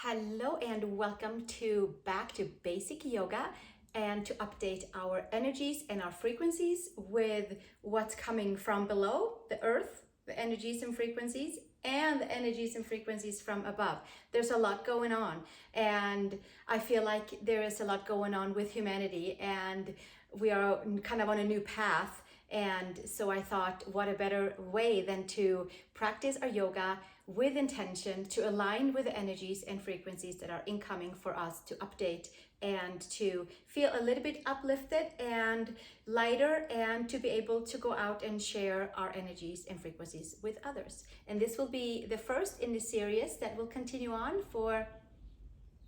Hello and welcome to back to basic yoga and to update our energies and our frequencies with what's coming from below the earth, the energies and frequencies, and the energies and frequencies from above. There's a lot going on, and I feel like there is a lot going on with humanity, and we are kind of on a new path. And so I thought, what a better way than to practice our yoga with intention to align with the energies and frequencies that are incoming for us to update and to feel a little bit uplifted and lighter and to be able to go out and share our energies and frequencies with others. And this will be the first in the series that will continue on for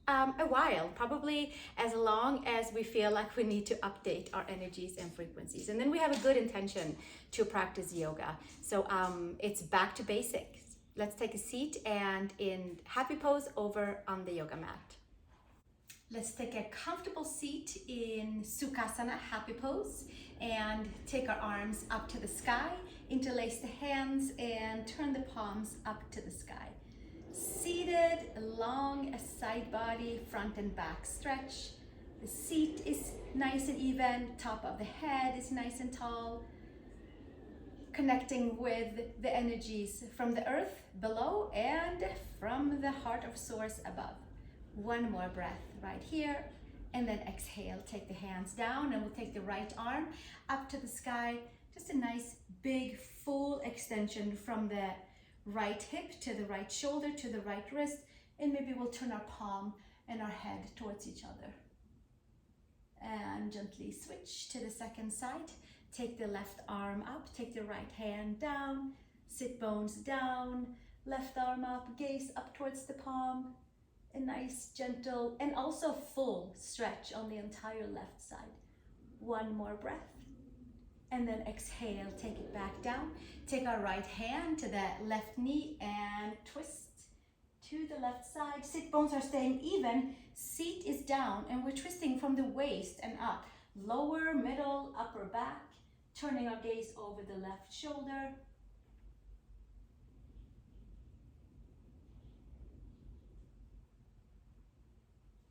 a while, probably as long as we feel like we need to update our energies and frequencies. And then we have a good intention to practice yoga. So it's back to basics. Let's take a seat and in happy pose over on the yoga mat. Let's take a comfortable seat in Sukhasana, happy pose, and take our arms up to the sky, interlace the hands and turn the palms up to the sky. Seated along a side body, front and back stretch. The seat is nice and even, top of the head is nice and tall. Connecting with the energies from the earth below and from the heart of source above. One more breath right here, and then exhale, take the hands down, and we'll take the right arm up to the sky. Just a nice big full extension from the right hip to the right shoulder to the right wrist, and maybe we'll turn our palm and our head towards each other. And gently switch to the second side. Take the left arm up, take the right hand down, sit bones down, left arm up, gaze up towards the palm. A nice gentle and also full stretch on the entire left side. One more breath. And then exhale, take it back down. Take our right hand to the left knee and twist to the left side. Sit bones are staying even. Seat is down and we're twisting from the waist and up. Lower, middle, upper back. Turning our gaze over the left shoulder.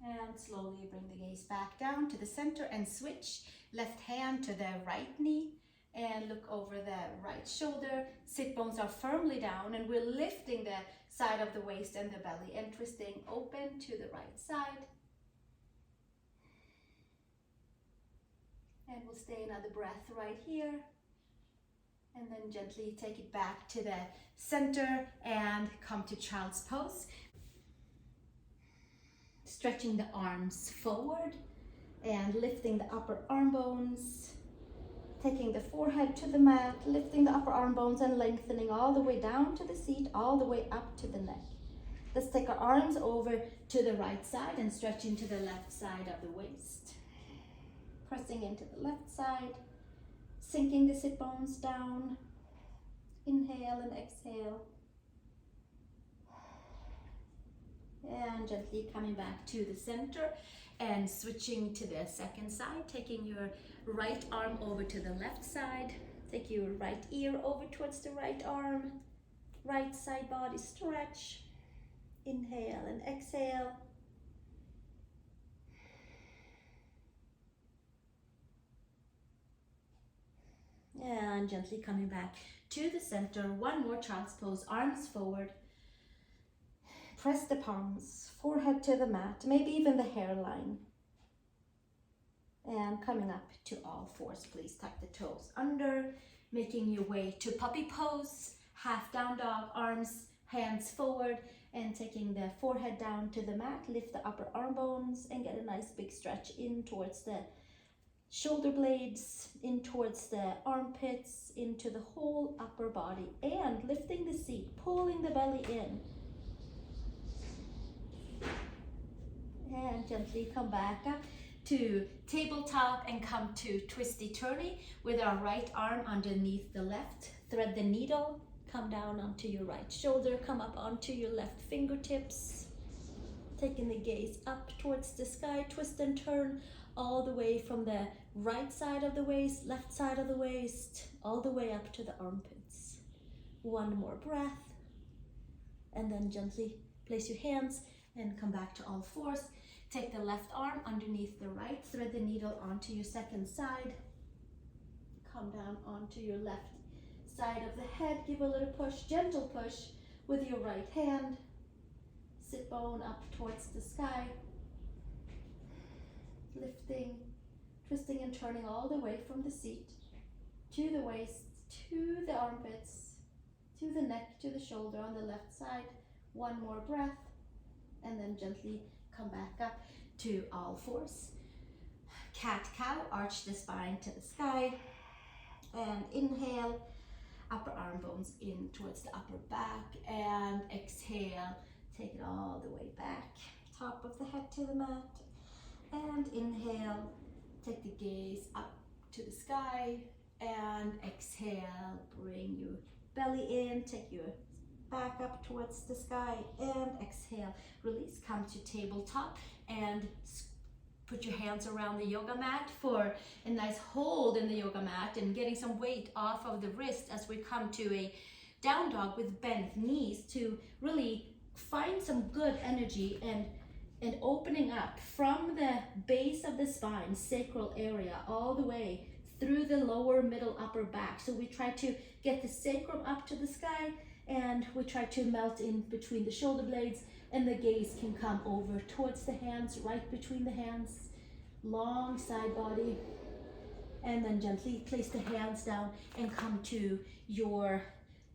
And slowly bring the gaze back down to the center and switch. Left hand to the right knee and look over the right shoulder. Sit bones are firmly down and we're lifting the side of the waist and the belly and twisting open to the right side. And we'll stay another breath right here. And then gently take it back to the center and come to child's pose. Stretching the arms forward and lifting the upper arm bones. Taking the forehead to the mat, lifting the upper arm bones and lengthening all the way down to the seat, all the way up to the neck. Let's take our arms over to the right side and stretch into the left side of the waist. Pressing into the left side, sinking the sit bones down. Inhale and exhale. And gently coming back to the center and switching to the second side, taking your right arm over to the left side. Take your right ear over towards the right arm. Right side body stretch. Inhale and exhale. And gently coming back to the center. One more child's pose, arms forward. Press the palms, forehead to the mat, maybe even the hairline. And coming up to all fours, please tuck the toes under, making your way to puppy pose, half down dog, arms, hands forward, and taking the forehead down to the mat, lift the upper arm bones and get a nice big stretch in towards the shoulder blades, in towards the armpits, into the whole upper body, and lifting the seat, pulling the belly in. And gently come back up to tabletop and come to twisty turny with our right arm underneath the left. Thread the needle, come down onto your right shoulder, come up onto your left fingertips. Taking the gaze up towards the sky, twist and turn all the way from the right side of the waist, left side of the waist, all the way up to the armpits. One more breath. And then gently place your hands And come back to all fours. Take the left arm underneath the right, thread the needle onto your second side. Come down onto your left side of the head, give a little push, gentle push with your right hand. Sit bone up towards the sky. Lifting, twisting and turning all the way from the seat to the waist, to the armpits, to the neck, to the shoulder on the left side. One more breath, and then gently come back up to all fours. Cat-cow, arch the spine to the sky, and inhale, upper arm bones in towards the upper back, and exhale, take it all the way back, top of the head to the mat, and inhale, take the gaze up to the sky, and exhale, bring your belly in, take your back up towards the sky, and exhale, release, come to tabletop, and put your hands around the yoga mat for a nice hold in the yoga mat and getting some weight off of the wrist as we come to a down dog with bent knees to really find some good energy and opening up from the base of the spine, sacral area, all the way through the lower, middle, upper back. So we try to get the sacrum up to the sky, and we try to melt in between the shoulder blades, and the gaze can come over towards the hands, right between the hands, long side body, and then gently place the hands down and come to your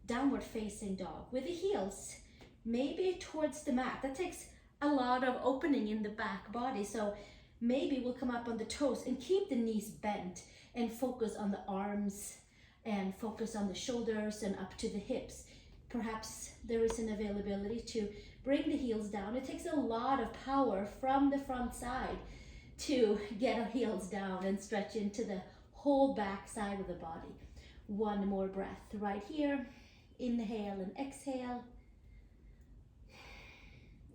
downward facing dog with the heels maybe towards the mat. That takes a lot of opening in the back body, so maybe we'll come up on the toes and keep the knees bent and focus on the arms and focus on the shoulders and up to the hips. Perhaps there is an availability to bring the heels down. It takes a lot of power from the front side to get our heels down and stretch into the whole back side of the body. One more breath right here. Inhale and exhale.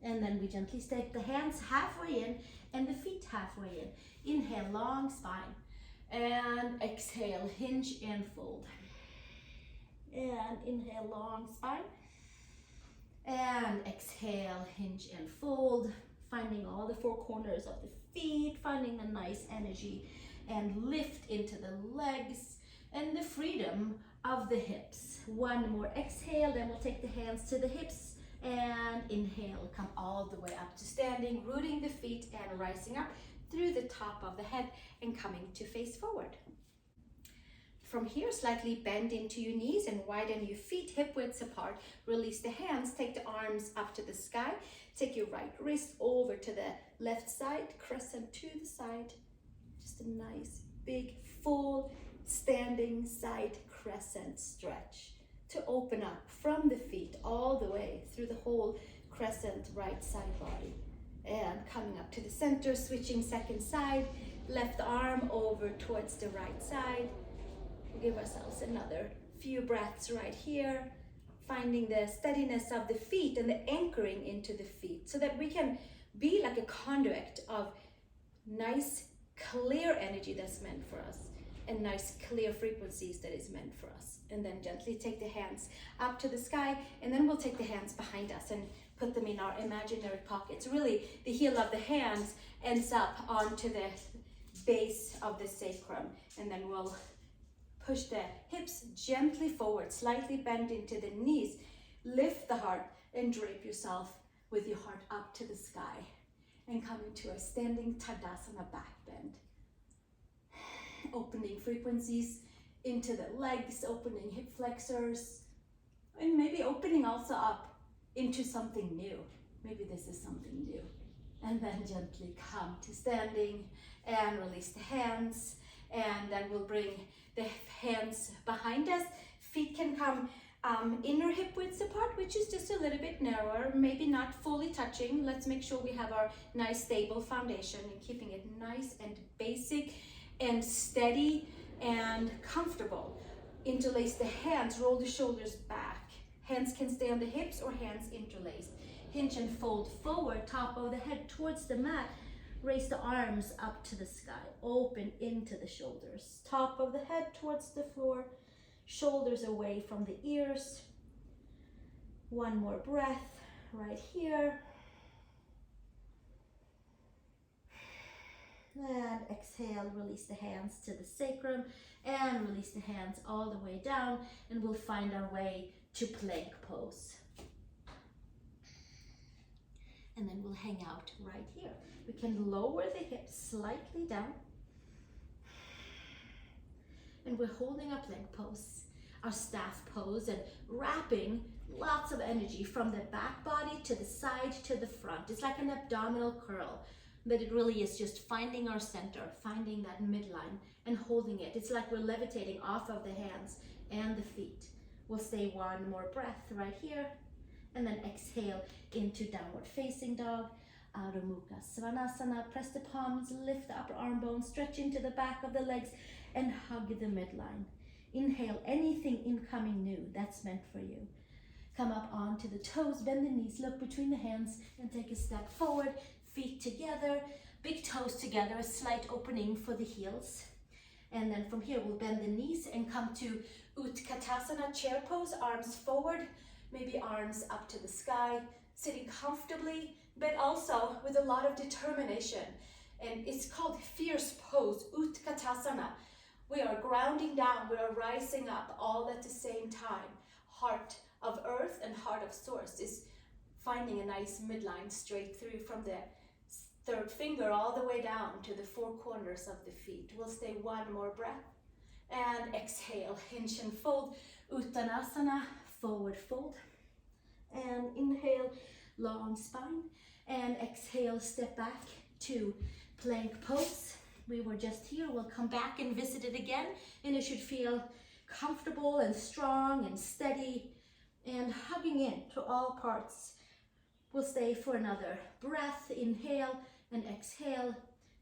And then we gently take the hands halfway in and the feet halfway in. Inhale, long spine. And exhale, hinge and fold. And inhale, long spine. And exhale, hinge and fold. Finding all the four corners of the feet, finding the nice energy, and lift into the legs and the freedom of the hips. One more exhale, then we'll take the hands to the hips and inhale, come all the way up to standing, rooting the feet and rising up through the top of the head and coming to face forward. From here, slightly bend into your knees and widen your feet hip widths apart. Release the hands, take the arms up to the sky. Take your right wrist over to the left side, crescent to the side. Just a nice, big, full, standing side crescent stretch to open up from the feet all the way through the whole crescent right side body. And coming up to the center, switching second side, left arm over towards the right side. We'll give ourselves another few breaths right here, finding the steadiness of the feet and the anchoring into the feet so that we can be like a conduit of nice, clear energy that's meant for us and nice, clear frequencies that is meant for us. And then gently take the hands up to the sky, and then we'll take the hands behind us and put them in our imaginary pockets. Really, the heel of the hands ends up onto the base of the sacrum, and then we'll push the hips gently forward, slightly bend into the knees. Lift the heart and drape yourself with your heart up to the sky. And come into a standing Tadasana back bend. Opening frequencies into the legs, opening hip flexors, and maybe opening also up into something new. Maybe this is something new. And then gently come to standing and release the hands. And then we'll bring the hands behind us. Feet can come inner hip widths apart, which is just a little bit narrower, maybe not fully touching. Let's make sure we have our nice stable foundation and keeping it nice and basic and steady and comfortable. Interlace the hands, roll the shoulders back. Hands can stay on the hips or hands interlaced. Hinge and fold forward, top of the head towards the mat. Raise the arms up to the sky, open into the shoulders. Top of the head towards the floor, shoulders away from the ears. One more breath right here. exhale, release the hands to the sacrum and release the hands all the way down, and we'll find our way to plank pose. And then we'll hang out right here. We can lower the hips slightly down. And we're holding our plank pose, our staff pose, and wrapping lots of energy from the back body to the side to the front. It's like an abdominal curl, but it really is just finding our center, finding that midline and holding it. It's like we're levitating off of the hands and the feet. We'll stay one more breath right here, and then exhale into downward facing dog. Adho Mukha Svanasana. Press the palms, lift the upper arm bones, stretch into the back of the legs, and hug the midline. Inhale anything incoming new that's meant for you. Come up onto the toes, bend the knees, look between the hands, and take a step forward. Feet together, big toes together, a slight opening for the heels. And then from here, we'll bend the knees and come to Uttanasana, chair pose, arms forward, maybe arms up to the sky, sitting comfortably, but also with a lot of determination. And it's called fierce pose, Uttanasana. We are grounding down, we are rising up all at the same time. Heart of earth and heart of source is finding a nice midline straight through from the third finger all the way down to the four corners of the feet. We'll stay one more breath. And exhale, hinge and fold, Uttanasana, forward fold. And inhale, long spine. And exhale, step back to plank pose. We were just here, we'll come back and visit it again, and it should feel comfortable and strong and steady and hugging in to all parts. We'll stay for another breath, inhale and exhale,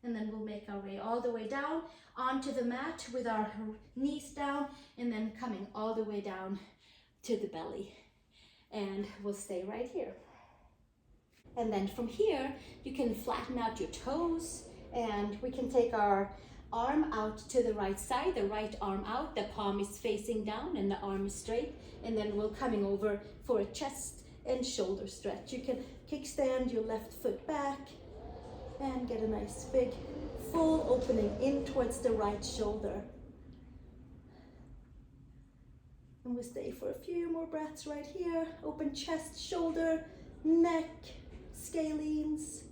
and then we'll make our way all the way down onto the mat with our knees down, and then coming all the way down to the belly. And we'll stay right here. And then from here, you can flatten out your toes, and we can take our arm out to the right side, the right arm out, the palm is facing down and the arm is straight, and then we're coming over for a chest and shoulder stretch. You can kickstand your left foot back and get a nice big full opening in towards the right shoulder. And we stay for a few more breaths right here. Open chest, shoulder, neck, scalenes.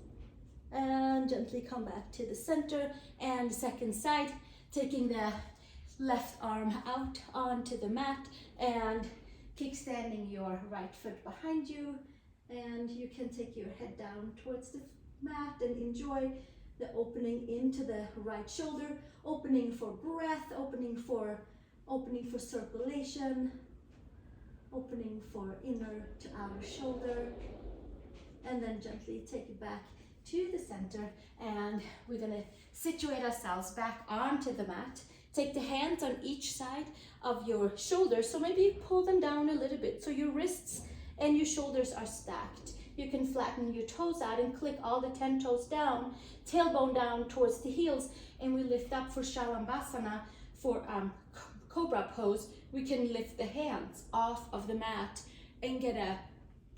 And gently come back to the center and second side, taking the left arm out onto the mat and kickstanding your right foot behind you, and you can take your head down towards the mat and enjoy the opening into the right shoulder, opening for breath, opening for circulation, opening for inner to outer shoulder, and then gently take it back to the center, and we're gonna situate ourselves back onto the mat. Take the hands on each side of your shoulders, so maybe pull them down a little bit so your wrists and your shoulders are stacked. You can flatten your toes out and click all the 10 toes down, tailbone down towards the heels, and we lift up for Shalambhasana, for Cobra pose. We can lift the hands off of the mat and get a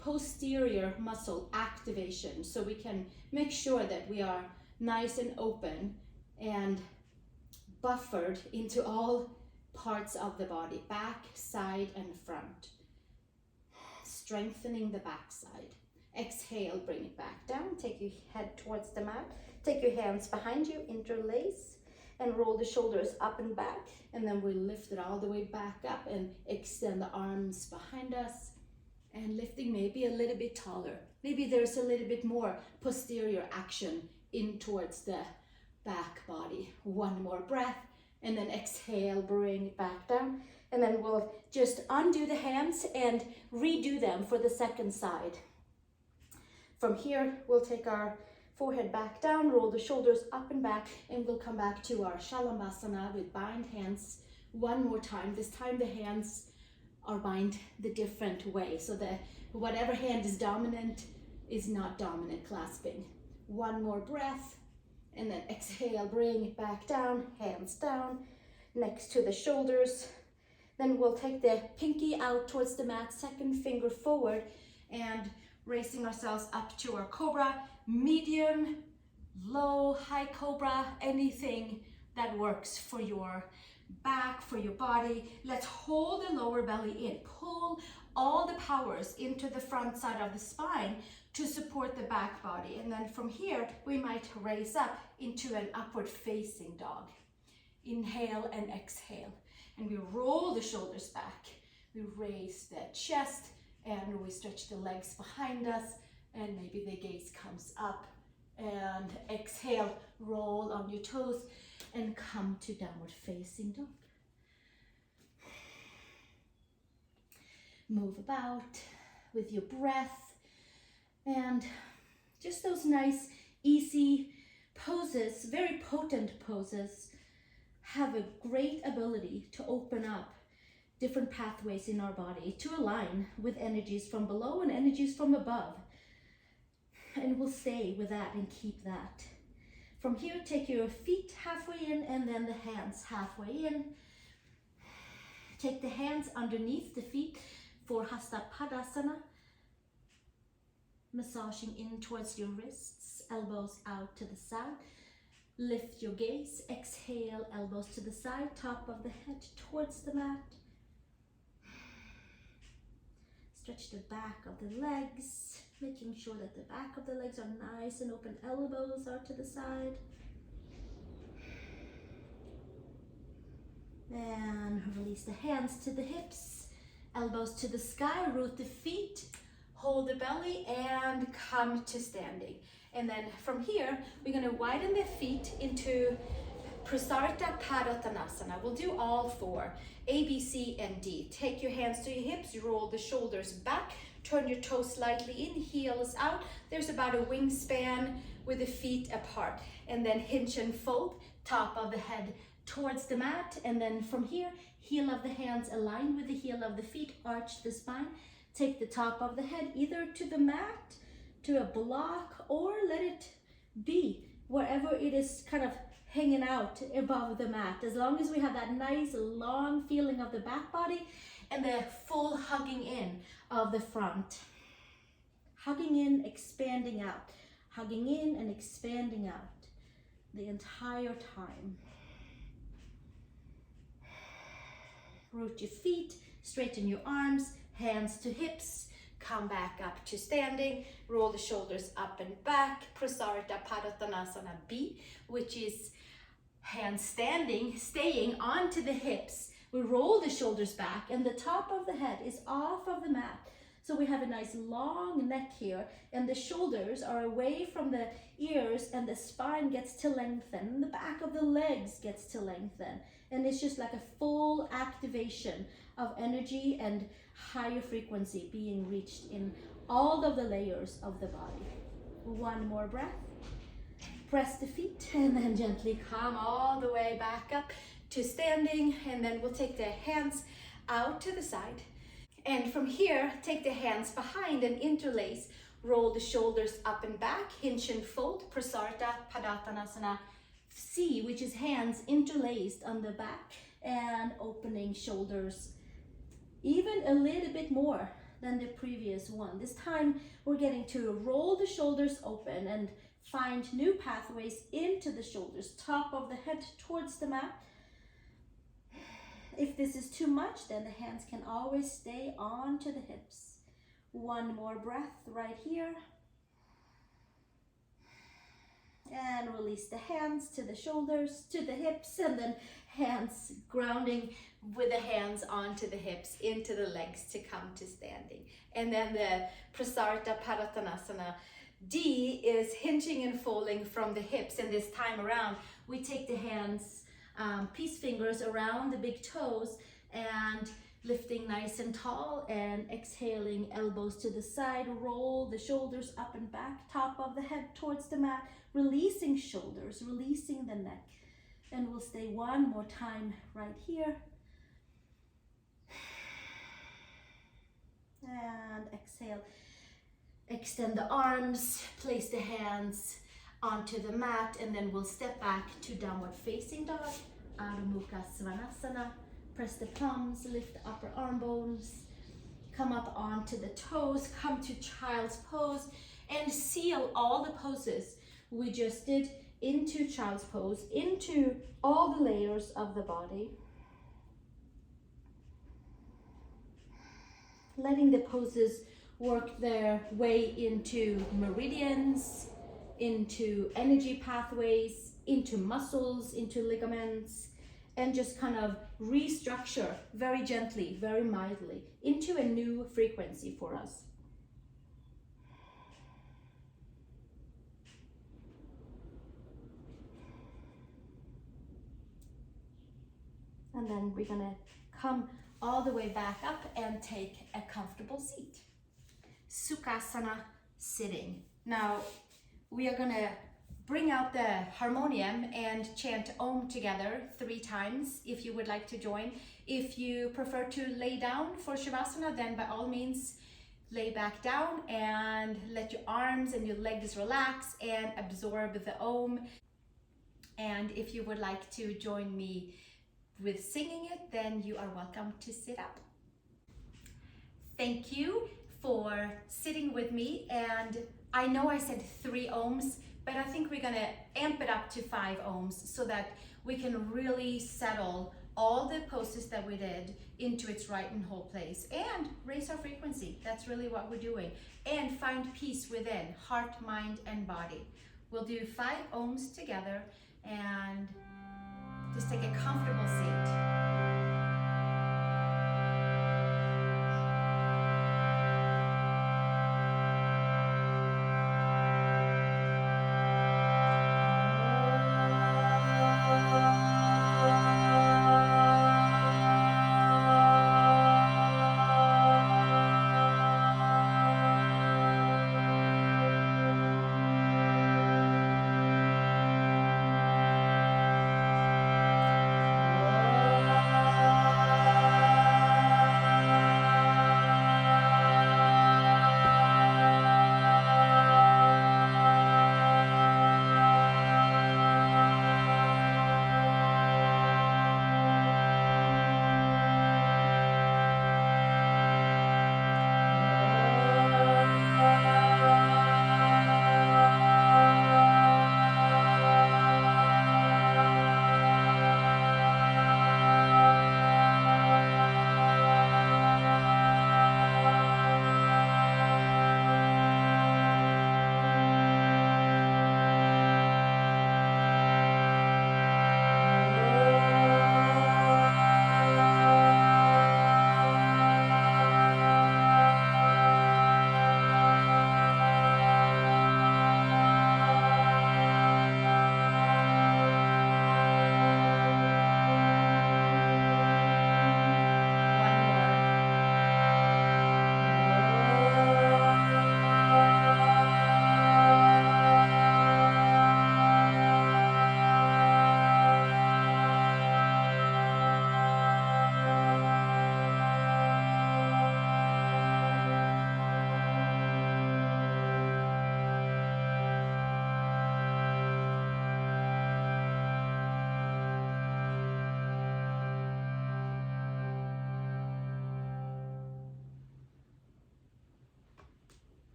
posterior muscle activation, so we can make sure that we are nice and open and buffered into all parts of the body, back, side, and front. Strengthening the back side. Exhale, bring it back down, take your head towards the mat, take your hands behind you, interlace, and roll the shoulders up and back, and then we lift it all the way back up and extend the arms behind us. And lifting maybe a little bit taller. Maybe there's a little bit more posterior action in towards the back body. One more breath, and then exhale, bring it back down. And then we'll just undo the hands and redo them for the second side. From here, we'll take our forehead back down, roll the shoulders up and back, and we'll come back to our Shalambhasana with bind hands one more time. This time the hands are bind the different way, so that whatever hand is dominant is not dominant clasping. One more breath, and then exhale, bring it back down, hands down, next to the shoulders. Then we'll take the pinky out towards the mat, second finger forward, and raising ourselves up to our Cobra, medium low, high cobra, anything that works for your back, for your body. Let's hold the lower belly in. Pull all the powers into the front side of the spine to support the back body. And then from here, we might raise up into an upward facing dog. Inhale and exhale. And we roll the shoulders back. We raise the chest and we stretch the legs behind us, and maybe the gaze comes up. And exhale, roll on your toes and come to downward facing dog. Move about with your breath, and just those nice, easy poses, very potent poses, have a great ability to open up different pathways in our body to align with energies from below and energies from above. And we'll stay with that and keep that. From here, take your feet halfway in and then the hands halfway in. Take the hands underneath the feet for Padottanasana. Massaging in towards your wrists, elbows out to the side. Lift your gaze, exhale, elbows to the side, top of the head towards the mat. Stretch the back of the legs, making sure that the back of the legs are nice and open, elbows out to the side. And release the hands to the hips, elbows to the sky, root the feet, hold the belly and come to standing. And then from here, we're gonna widen the feet into Prasarita Padottanasana. We'll do all four, A, B, C, and D. Take your hands to your hips, roll the shoulders back, turn your toes slightly in, heels out. There's about a wingspan with the feet apart. And then hinge and fold, top of the head towards the mat. And then from here, heel of the hands aligned with the heel of the feet, arch the spine. Take the top of the head either to the mat, to a block, or let it be wherever it is kind of hanging out above the mat. As long as we have that nice long feeling of the back body and the full hugging in of the front. Hugging in, expanding out. Hugging in and expanding out the entire time. Root your feet, straighten your arms, hands to hips, come back up to standing, roll the shoulders up and back, Prasarita Padottanasana B, which is hands standing, staying onto the hips. We roll the shoulders back and the top of the head is off of the mat. So we have a nice long neck here and the shoulders are away from the ears and the spine gets to lengthen and the back of the legs gets to lengthen. And it's just like a full activation of energy and higher frequency being reached in all of the layers of the body. One more breath. Press the feet and then gently come all the way back up to standing, and then we'll take the hands out to the side. And from here, take the hands behind and interlace. Roll the shoulders up and back, hinge and fold, Prasarita Padottanasana C, which is hands interlaced on the back and opening shoulders even a little bit more than the previous one. This time we're getting to roll the shoulders open and find new pathways into the shoulders, top of the head towards the mat. If this is too much, then the hands can always stay onto the hips. One more breath right here. And release the hands to the shoulders, to the hips, and then hands grounding with the hands onto the hips, into the legs to come to standing. And then the Prasarita Padottanasana D is hinging and folding from the hips. And this time around, we take the hands, peace fingers around the big toes and lifting nice and tall and exhaling, elbows to the side, roll the shoulders up and back, top of the head towards the mat, releasing shoulders, releasing the neck. And we'll stay one more time right here. And exhale. Extend the arms, place the hands onto the mat, and then we'll step back to downward facing dog, Adho Svanasana. Press the palms, lift the upper arm bones, come up onto the toes, come to child's pose, and seal all the poses we just did into child's pose, into all the layers of the body. Letting the poses work their way into meridians, into energy pathways, into muscles, into ligaments, and just kind of restructure very gently, very mildly, into a new frequency for us. And then we're gonna come all the way back up and take a comfortable seat. Sukhasana, sitting. Now, we are gonna bring out the harmonium and chant Om together 3 times if you would like to join. If you prefer to lay down for Shavasana, then by all means, lay back down and let your arms and your legs relax and absorb the Om. And if you would like to join me with singing it, then you are welcome to sit up. Thank you for sitting with me, and I know I said 3 Oms, but I think we're gonna amp it up to 5 Oms so that we can really settle all the poses that we did into its right and whole place and raise our frequency. That's really what we're doing. And find peace within heart, mind, and body. We'll do 5 Oms together and just take a comfortable seat.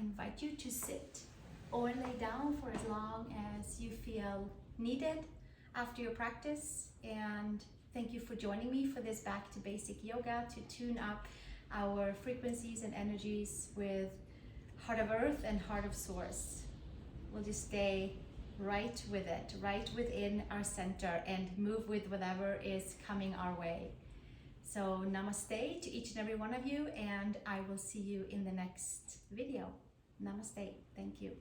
Invite you to sit or lay down for as long as you feel needed after your practice. And thank you for joining me for this Back to Basic Yoga to tune up our frequencies and energies with Heart of Earth and Heart of Source. We'll just stay right with it, right within our center, and move with whatever is coming our way. So namaste to each and every one of you, and I will see you in the next video. Namaste. Thank you.